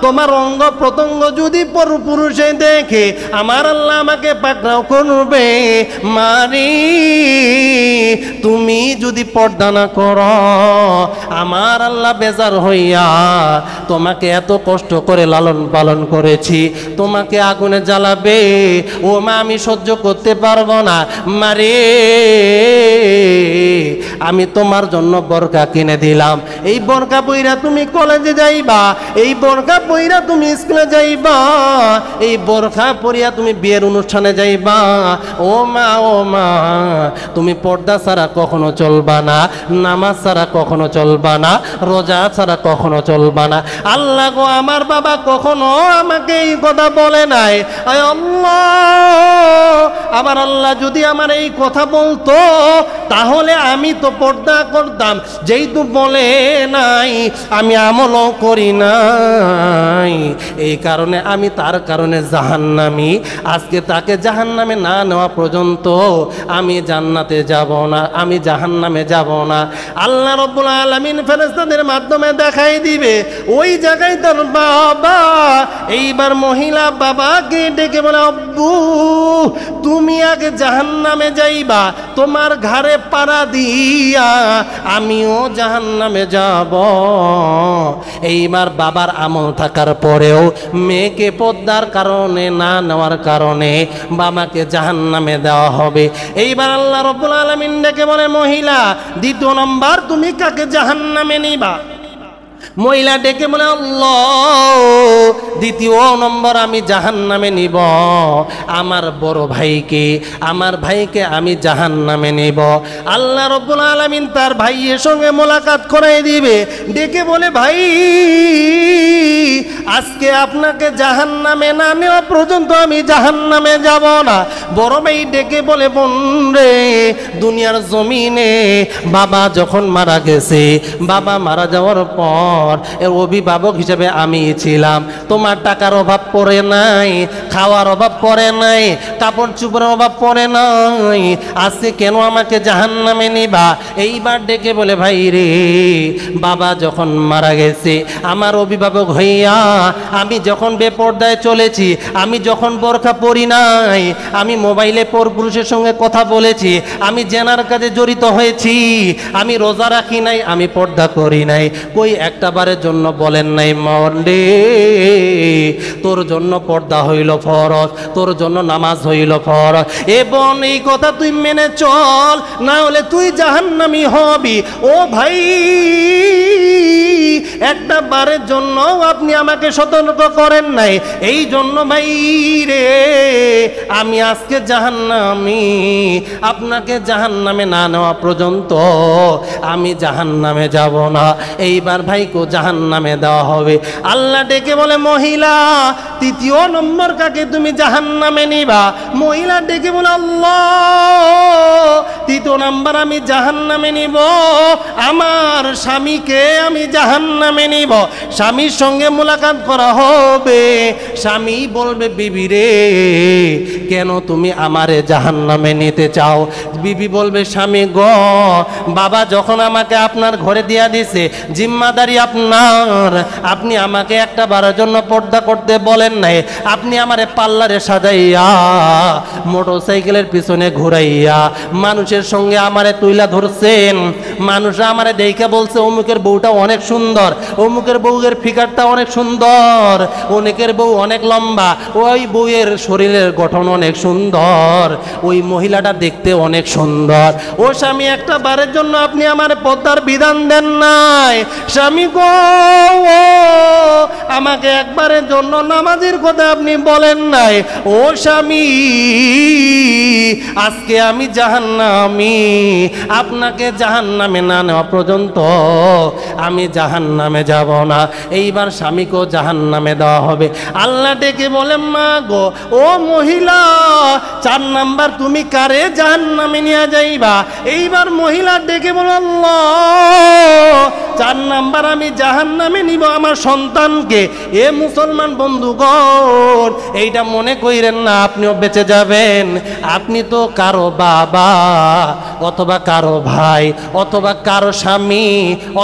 তোমার অঙ্গ প্রত্যঙ্গ যদি পুরুষে দেখে আমার আল্লাহ আমাকে পাকড়াও করবে। মারি, তুমি যদি পর্দা না করো আমার আল্লাহ বেজার হইয়া, তোমাকে এত কষ্ট করে লালন পালন করেছি, তোমাকে আগুনে জ্বালাবে। ও মা, আমি সহ্য করতে পারবো না। মারে, আমি তোমার জন্য বোরকা কিনে দিলাম, এই বোরকা পইরা তুমি কলেজে যাইবা, এই বোরকা পইরা তুমি স্কুলে যাইবা, এই বোরকা পরিয়া তুমি বিয়ের অনুষ্ঠানে যাইবা। ও মা, ও মা, তুমি পর্দা ছাড়া কখনো চলবা না, নামাজ ছাড়া কখনো চলবা না, রোজা ছাড়া কখনো চলবা না। আল্লাহ গো, আমার বাবা কখনো আমাকে এই কথা বলে নাই। আয় আল্লাহ, আমার আল্লাহ যদি আমার এই কথা বলতো তাহলে আমি তো পর্দা করতাম, যেহেতু বলে নাই আমি আমলও করি নাই, এই কারণে আমি তার কারণে জাহান্নামী। আজকে তাকে জাহান্নামে না নেওয়া পর্যন্ত আমি জান্নাতে যাব না, আমি জাহান্নামে যাব না। আল্লাহ রাব্বুল আলামিন ফেরেশতাদের মাধ্যমে দেখাই দিবে ওই জায়গায় তার বাবা। এইবার মহিলা বাবাকে ডেকে বলে, আব্বু তুমি আগে জাহান্নামে যাইবা, তোমার ঘাড়ে পাড়া দিয়া আমিও জাহান্নামে যাব। এইবার বাবার আমল থাকার পরেও মেয়েকে পর্দার কারণে না নেওয়ার কারণে বাবাকে জাহান্নামে দেওয়া হবে। এইবার আল্লাহ রাব্বুল আলামিন ডেকে বলে, মহিলা দ্বিতীয় নম্বর তুমি কাকে জাহান্নামে নিবা? মহিলা ডেকে বলে, আল্লাহ দ্বিতীয় নম্বর আমি জাহান্নামে নিব আমার বড় ভাইকে, আমার ভাইকে আমি জাহান্নামে নিব। আল্লাহ রাব্বুল আলামিন তার ভাইয়ের সঙ্গে মোলাকাত করাই দিবে, ডেকে বলে, ভাই আজকে আপনাকে জাহান্নামে না নেওয়া পর্যন্ত আমি জাহান্নামে যাব না। বড় ভাই ডেকে বলে, বোন রে, দুনিয়ার জমিনে বাবা যখন মারা গেছে, বাবা মারা যাওয়ার পর এর অভিভাবক হিসেবে আমি ছিলাম, তোমার টাকার অভাব পড়ে নাই, খাওয়ার অভাব পড়ে নাই, কাপড় চোপড়ের অভাব পড়ে নাই, আজকে কেন আমাকে জাহান্নামে নিবা? এইবার ডেকে বলে, ভাই রে, বাবা যখন মারা গেছে আমার অভিভাবক হইয়া আমি যখন বেপর্দায় চলেছি, আমি যখন বোরকা পরি নাই, আমি মোবাইলে পরপুরুষের সঙ্গে কথা বলেছি, আমি জেনার কাজে জড়িত হয়েছি, আমি রোজা রাখি নাই, আমি পর্দা করি নাই, কই একটা বারের জন্য বলেন নাই মন্ডে তোর জন্য পর্দা হইল ফরজ, তোর জন্য নামাজ হইল ফরজ, এবং এই কথা তুই মেনে চল, না হলে তুই জাহান্নামী হবি। ও ভাই, একটা বারের জন্য আপনি আমাকে সতর্ক করেন নাই, এই জন্য ভাই রে আমি আজকে জাহান্নামী, আপনাকে জাহান্নামে না নেওয়া পর্যন্ত আমি জাহান্নামে যাব না। এইবার ভাইকে জাহান্নামে দেওয়া হবে। আল্লাহ ডেকে বলে, মহিলা তৃতীয় নম্বর কাকে তুমি জাহান্নামে নিবা? মহিলা ডেকে বলে, আল্লাহ তৃতীয় নাম্বার আমি জাহান্নামে নিব আমার স্বামীকে, আমি জাহান্নামে নিব। স্বামীর সঙ্গে মোলাকাত করা হবে, স্বামী বলবে, বিবি রে কেন তুমি আমারে জাহান্নামে নিতে চাও? বিবি বলবে, স্বামী গো, বাবা যখন আমাকে আপনার ঘরে দিয়া দিছে, জিম্মাদারি আপনার, আপনি আমাকে একটা বারের জন্য পর্দা করতে বলেন নাই, আপনি আমারে পাল্লারে সাজাইয়া মোটরসাইকেলের পিছনে ঘুরাইয়া মানুষের সঙ্গে আমারে তুইলা ধরছেন, মানুষ আমারে দেখে বলছে অমুকের বউটা অনেক সুন্দর, অমুকের বউয়ের ফিগারটা অনেক সুন্দর, অনেকের বউ অনেক লম্বা, ওই বউয়ের শরীরের গঠন অনেক সুন্দর, ওই মহিলাটা দেখতে অনেক সুন্দর। ও স্বামী, একটা বারের জন্য আপনি আমার পর্দার বিধান দেন নাই। স্বামী গো, আমাকে একবারের জন্য নামাজের কথা আপনি বলেন নাই। ও স্বামী, আজকে আমি জাহান্নামী, আপনাকে জাহান্নামে না নেওয়া পর্যন্ত আমি জাহান্নামে যাব না। এইবার স্বামীকেও জাহান্নামে দেওয়া হবে। আল্লাহ ডেকে বলে, মা গো, ও মহিলা 4 নাম্বার তুমি কারে জাহান্নামে নিয়ে যাইবা? এইবার মহিলা ডেকে বলে, আল্লাহ 4 নাম্বার আমি জাহান্নামে নিব আমার সন্তানকে। এ মুসলমান বন্ধুগণ, এইটা মনে কইরেন না আপনিও বেঁচে যাবেন। আপনি তো কারো বাবা অথবা কারো ভাই অথবা কারো স্বামী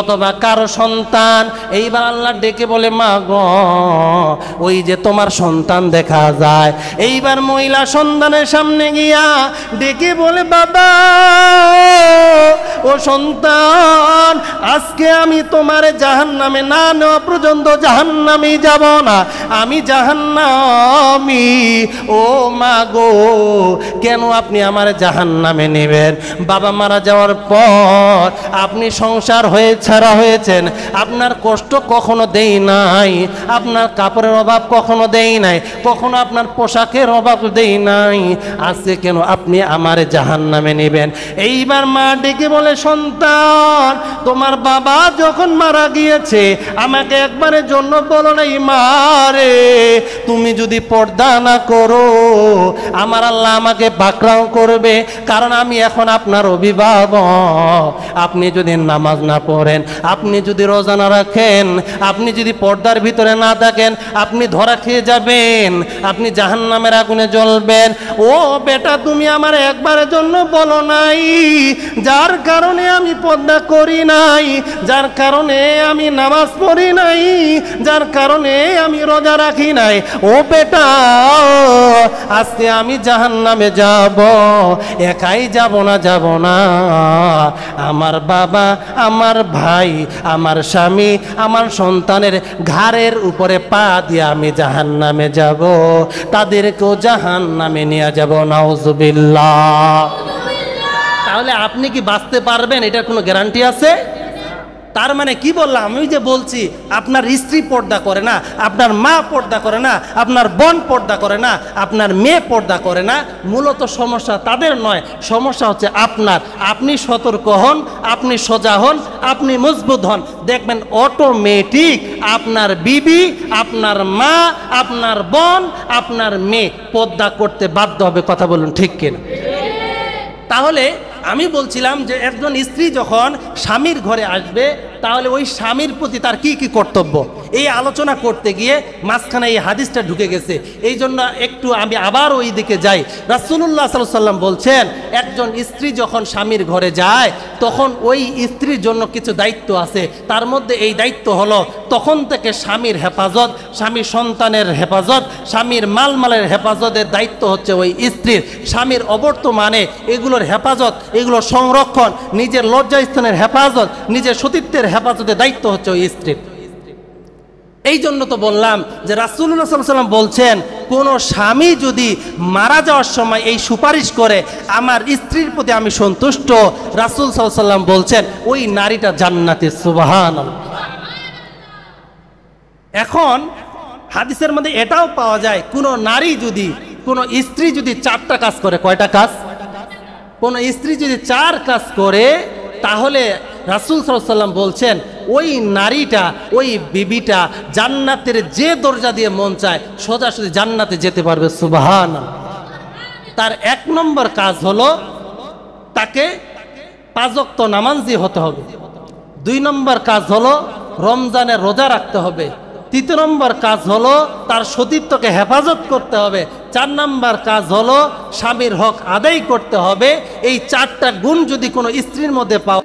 অথবা কারো সন্তান। এইবার আল্লাহ ডেকে বলে, মা গো, ওই যে তোমার সন্তান দেখা যায়। এইবার মহিলা সন্তানের সামনে গিয়া ডেকে বলে, বাবা ও সন্তান, আজকে আমি তোমার জাহান্নামে না নেওয়া পর্যন্ত জাহান্নামে যাব না, আমি জাহান্নামী। ও মা গো, কেন আপনি আমার জাহান্নামে নেবেন? বাবা মারা যাওয়ার পর আপনি সংসার হয়ে ছাড়া হয়েছেন, আপনার কষ্ট কখনো দেই নাই, আপনার কাপড়ের অভাব কখনো দেই নাই, কখনো আপনার পোশাকের অভাব দেই নাই, আজকে কেন আপনি আমার জাহান্নামে নেবেন? এইবার মা ডেকে বলে, সন্তান, তোমার বাবা যখন মারা গিয়েছে আমাকে একবারের জন্য বলো নাই, মা রে, তুমি যদি পর্দা না করো আমার আল্লাহ আমাকে পাকড়াও করবে, কারণ আমি এখন আপনার অভিভাবক। আপনি যদি নামাজ না পড়েন, আপনি যদি রোজা না রাখেন, আপনি যদি পর্দার ভিতরে না থাকেন, আপনি ধরা খেয়ে যাবেন, আপনি জাহান্নামের আগুনে জ্বলবেন। ও বেটা, তুমি আমার একবারের জন্য বলো নাই, যার কারণে আমি পর্দা করি নাই, যার কারণে আমি নামাজ পড়ি নাই, যার কারণে আমি রোজা রাখি নাই। ও বেটা, আজকে আমি জাহান্নামে যাব, একাই যাব না, যাব না, আমার বাবা, আমার ভাই, আমার স্বামী, আমার সন্তানের ঘাড়ের উপরে পা দিয়ে আমি জাহান্নামে যাব, তাদেরকেও জাহান্নামে নিয়ে যাব, নাউজুবিল্লাহ। তাহলে আপনি কি বাঁচতে পারবেন? এটার কোনো গ্যারান্টি আছে? তার মানে কি বললাম? আমি যে বলছি আপনার স্ত্রী পর্দা করে না, আপনার মা পর্দা করে না, আপনার বোন পর্দা করে না, আপনার মেয়ে পর্দা করে না, মূলত সমস্যা তাদের নয়, সমস্যা হচ্ছে আপনার। আপনি সতর্ক হন, আপনি সোজা হন, আপনি মজবুত হন, দেখবেন অটোমেটিক আপনার বিবি, আপনার মা, আপনার বোন, আপনার মেয়ে পর্দা করতে বাধ্য হবে। কথা বলুন, ঠিক কিনা? তাহলে আমি বলছিলাম যে একজন স্ত্রী যখন স্বামীর ঘরে আসবে, তাহলে ওই স্বামীর প্রতি তার কি কি কর্তব্য, এই আলোচনা করতে গিয়ে মাঝখানে এই হাদিসটা ঢুকে গেছে। এই জন্য একটু আমি আবার ওই দিকে যাই। রাসূলুল্লাহ সাল্লাল্লাহু আলাইহি ওয়াসাল্লাম বলছেন, একজন স্ত্রী যখন স্বামীর ঘরে যায় তখন ওই স্ত্রীর জন্য কিছু দায়িত্ব আছে। তার মধ্যে এই দায়িত্ব হলো তখন থেকে স্বামীর হেফাজত, স্বামীর সন্তানের হেফাজত, স্বামীর মালমালের হেফাজতের দায়িত্ব হচ্ছে ওই স্ত্রীর। স্বামীর অবর্তমানে এগুলোর হেফাজত, এগুলোর সংরক্ষণ, নিজের লজ্জাস্থানের হেফাজত, নিজের সতীত্বের হেফাজতের দায়িত্ব হচ্ছে ওই স্ত্রীর। এই জন্য তো বললাম যে রাসূলুল্লাহ সাল্লাল্লাহু আলাইহি ওয়াসাল্লাম বলছেন, কোন স্বামী যদি মারা যাওয়ার সময় এই সুপারিশ করে আমার স্ত্রীর প্রতি আমি সন্তুষ্ট, রাসূল সাল্লাল্লাহু আলাইহি ওয়াসাল্লাম বলছেন ওই নারীটা জান্নাতে। সুবহানাল্লাহ। এখন হাদিসের মধ্যে এটাও পাওয়া যায়, কোন নারী যদি, কোন স্ত্রী যদি 4টা কাজ করে, কয়টা কাজ? কোন স্ত্রী যদি 4 কাজ করে, তাহলে রাসূল সাল্লাল্লাহু আলাইহি ওয়াসাল্লাম বলছেন ওই নারীটা, ওই বিবিটা জান্নাতের যে দরজা দিয়ে মন চায় সোজাসুজি জান্নাতে যেতে পারবে। সুবহানাল্লাহ। তার 1 নম্বর কাজ হলো তাকে 5 ওয়াক্ত নামাজি হতে হবে। 2 নম্বর কাজ হলো রমজানের রোজা রাখতে হবে। 3 নম্বর কাজ হলো তার সতীত্বকে হেফাজত করতে হবে। 4 নম্বর কাজ হলো স্বামীর হক আদায় করতে হবে। এই 4টা গুণ যদি কোনো স্ত্রীর মধ্যে পাও